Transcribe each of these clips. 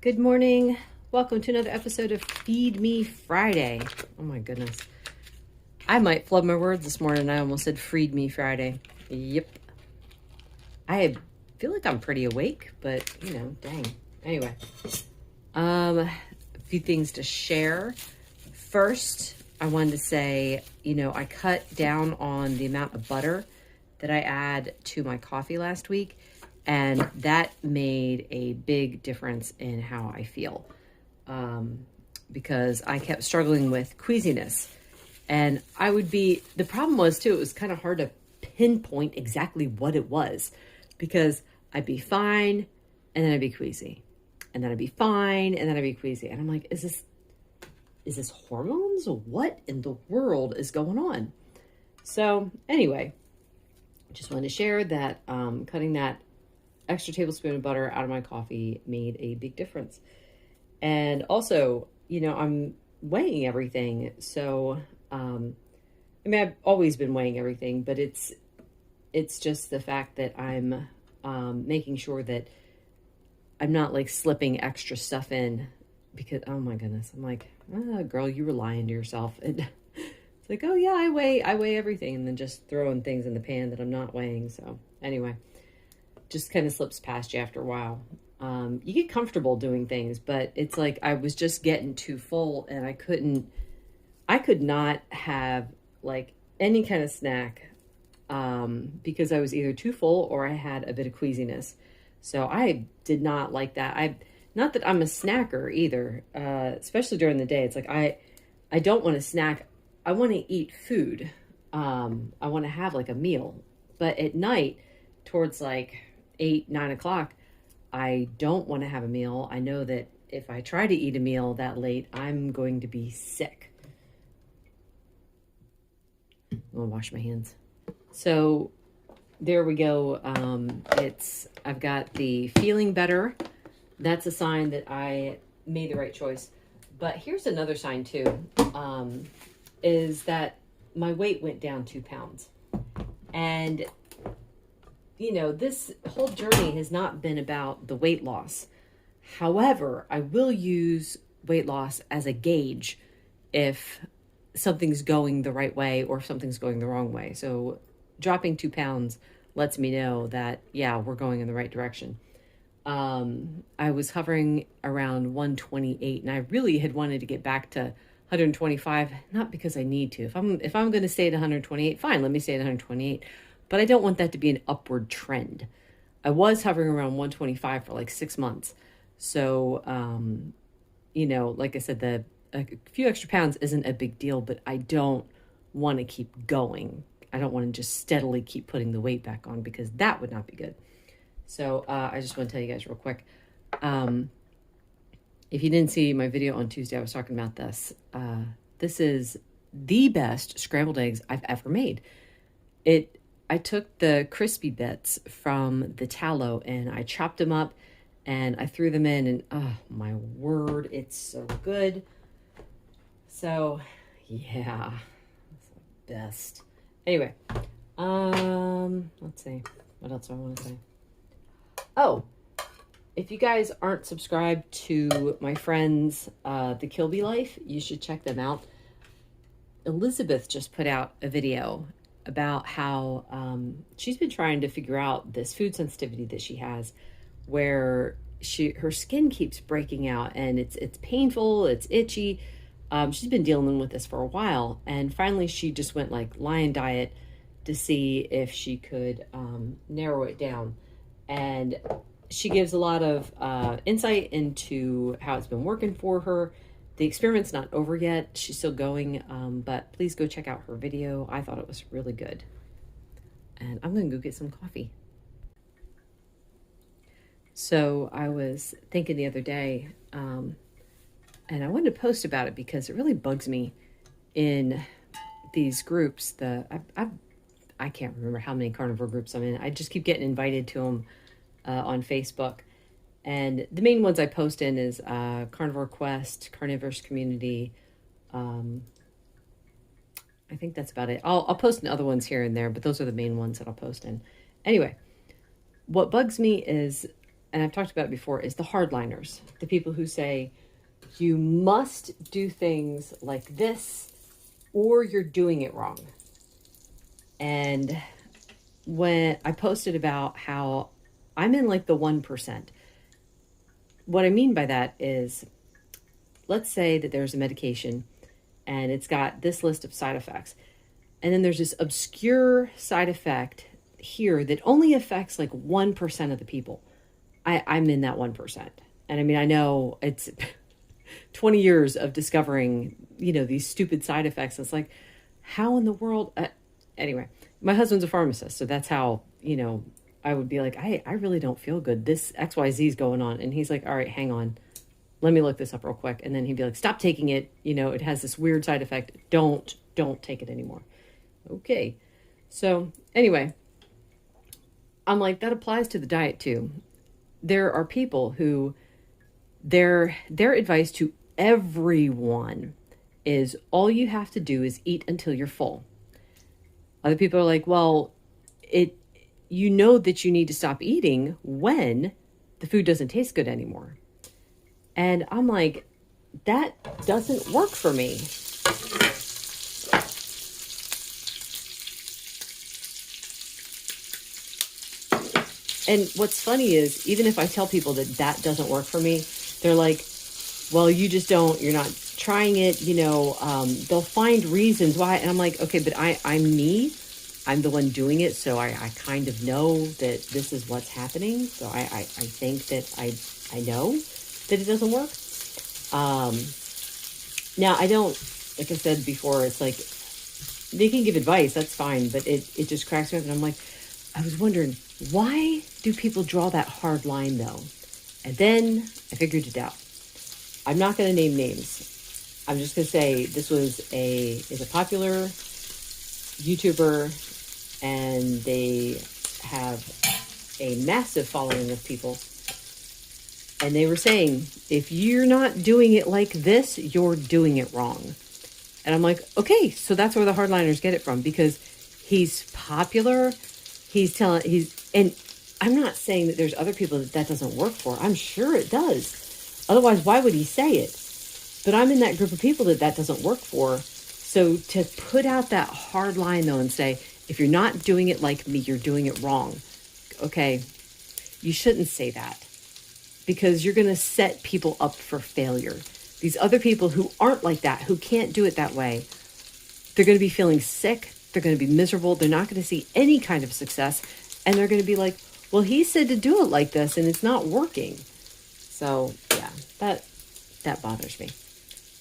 Good morning. Welcome to another episode of Feed Me Friday. Oh my goodness. I might flub my words this morning. I almost said Freed Me Friday. Yep. I feel like I'm pretty awake, but dang. Anyway, a few things to share. First, I wanted to say, I cut down on the amount of butter that I add to my coffee last week. And that made a big difference in how I feel because I kept struggling with queasiness. And the problem was too, it was kind of hard to pinpoint exactly what it was because I'd be fine and then I'd be queasy. And then I'd be fine and then I'd be queasy. And I'm like, is this hormones? What in the world is going on? So anyway, just wanted to share that cutting that extra tablespoon of butter out of my coffee made a big difference. And also, I'm weighing everything. So, I've always been weighing everything, but it's just the fact that I'm making sure that I'm not like slipping extra stuff in because, oh my goodness, I'm like, girl, you were lying to yourself. And it's like, oh yeah, I weigh everything, and then just throwing things in the pan that I'm not weighing. So anyway, just kind of slips past you after a while. You get comfortable doing things, but it's like I was just getting too full and I could not have like any kind of snack because I was either too full or I had a bit of queasiness. So I did not like that. Not that I'm a snacker either, especially during the day. It's like I don't want to snack. I want to eat food. I want to have like a meal. But at night, towards like 8-9 o'clock, I don't want to have a meal. I know that if I try to eat a meal that late, I'm going to be sick. I'm gonna wash my hands. So there we go. I've got the feeling better. That's a sign that I made the right choice. But here's another sign too, is that my weight went down 2 pounds. And this whole journey has not been about the weight loss. However, I will use weight loss as a gauge if something's going the right way or if something's going the wrong way. So dropping 2 pounds lets me know that, yeah, we're going in the right direction. I was hovering around 128 and I really had wanted to get back to 125, not because I need to. If I'm going to stay at 128, fine, let me stay at 128. But I don't want that to be an upward trend. I was hovering around 125 for like 6 months. So, like I said, a few extra pounds isn't a big deal, but I don't want to keep going. I don't want to just steadily keep putting the weight back on because that would not be good. So I just want to tell you guys real quick. If you didn't see my video on Tuesday, I was talking about this. This is the best scrambled eggs I've ever made. I took the crispy bits from the tallow and I chopped them up and I threw them in and oh my word, it's so good. So yeah, it's the best. Anyway, let's see. What else do I want to say? Oh, if you guys aren't subscribed to my friends, The Kilby Life, you should check them out. Elizabeth just put out a video about how she's been trying to figure out this food sensitivity that she has where her skin keeps breaking out and it's painful, it's itchy. She's been dealing with this for a while and finally she just went like Lion Diet to see if she could narrow it down. And she gives a lot of insight into how it's been working for her. The experiment's not over yet. She's still going, but please go check out her video. I thought it was really good. And I'm going to go get some coffee. So I was thinking the other day, and I wanted to post about it because it really bugs me in these groups. I can't remember how many carnivore groups I'm in. I just keep getting invited to them on Facebook. And the main ones I post in is Carnivore Quest, Carnivorous Community. I think that's about it. I'll post in other ones here and there, but those are the main ones that I'll post in. Anyway, what bugs me is and I've talked about it before, is the hardliners. The people who say, you must do things like this or you're doing it wrong. And when I posted about how I'm in like the 1%, what I mean by that is, let's say that there's a medication and it's got this list of side effects. And then there's this obscure side effect here that only affects like 1% of the people. I'm in that 1%. And I mean, I know it's 20 years of discovering, these stupid side effects. It's like, how in the world? Anyway, my husband's a pharmacist. So that's how, I would be like, I really don't feel good. This XYZ is going on. And he's like, all right, hang on. Let me look this up real quick. And then he'd be like, stop taking it. It has this weird side effect. Don't take it anymore. Okay. So anyway, I'm like, that applies to the diet too. There are people who their advice to everyone is all you have to do is eat until you're full. Other people are like, well, that you need to stop eating when the food doesn't taste good anymore. And I'm like, that doesn't work for me. And what's funny is, even if I tell people that doesn't work for me, they're like, well, you're not trying it, they'll find reasons why. And I'm like, okay, but I'm me. I'm the one doing it. So I kind of know that this is what's happening. So I think that I know that it doesn't work. Now I don't, like I said before, it's like, they can give advice, that's fine. But it just cracks me up. And I'm like, I was wondering, why do people draw that hard line though? And then I figured it out. I'm not going to name names. I'm just going to say this is a popular YouTuber, and they have a massive following of people. And they were saying, if you're not doing it like this, you're doing it wrong. And I'm like, okay, so that's where the hardliners get it from, because he's popular. And I'm not saying that there's other people that doesn't work for. I'm sure it does. Otherwise, why would he say it? But I'm in that group of people that doesn't work for. So to put out that hard line, though, and say, if you're not doing it like me, you're doing it wrong. Okay, you shouldn't say that, because you're going to set people up for failure. These other people who aren't like that, who can't do it that way, they're going to be feeling sick. They're going to be miserable. They're not going to see any kind of success. And they're going to be like, well, he said to do it like this and it's not working. So yeah, that bothers me.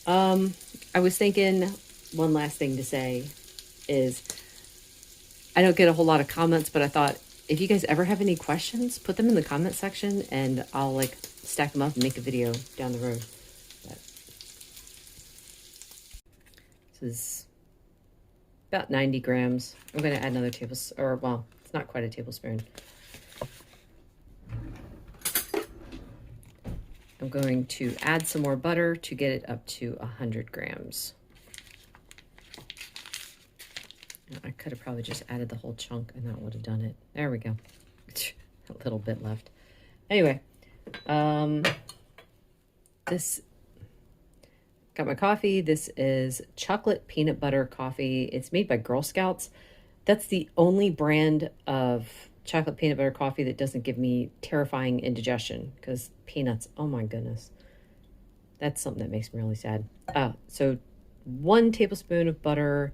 I was thinking one last thing to say is, I don't get a whole lot of comments, but I thought, if you guys ever have any questions, put them in the comment section and I'll stack them up and make a video down the road. But this is about 90 grams. I'm going to add another tablespoon, or well, it's not quite a tablespoon. I'm going to add some more butter to get it up to 100 grams. I could have probably just added the whole chunk and that would have done it. There we go. A little bit left. Anyway, this, got my coffee. This is chocolate peanut butter coffee. It's made by Girl Scouts. That's the only brand of chocolate peanut butter coffee that doesn't give me terrifying indigestion, because peanuts, oh my goodness. That's something that makes me really sad. So 1 tablespoon of butter,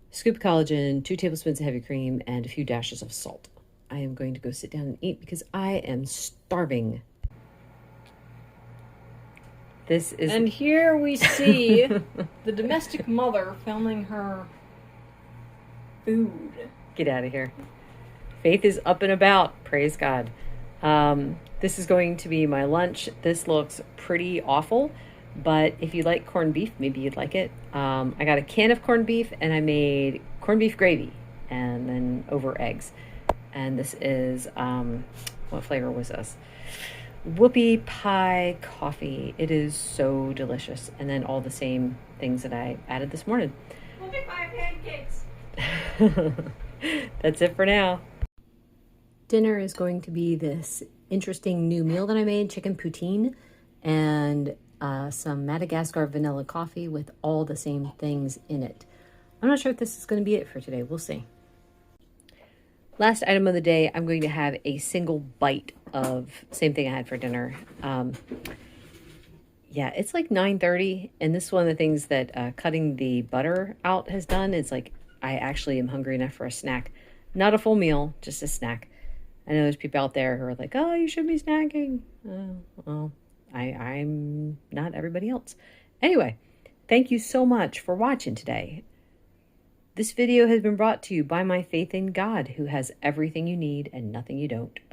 scoop of collagen, 2 tablespoons of heavy cream, and a few dashes of salt. I am going to go sit down and eat because I am starving. This is... And here we see the domestic mother filming her food. Get out of here. Faith is up and about. Praise God. This is going to be my lunch. This looks pretty awful, but if you like corned beef, maybe you'd like it. I got a can of corned beef and I made corned beef gravy and then over eggs. And this is, what flavor was this? Whoopie pie coffee. It is so delicious. And then all the same things that I added this morning. Whoopie pie pancakes. That's it for now. Dinner is going to be this interesting new meal that I made, chicken poutine, and some Madagascar vanilla coffee with all the same things in it. I'm not sure if this is going to be it for today. We'll see. Last item of the day, I'm going to have a single bite of same thing I had for dinner. Yeah, it's like 9:30, and this is one of the things that cutting the butter out has done. It's like I actually am hungry enough for a snack. Not a full meal, just a snack. I know there's people out there who are like, oh, you should be snacking. Well, I'm not everybody else. Anyway, thank you so much for watching today. This video has been brought to you by my faith in God, who has everything you need and nothing you don't.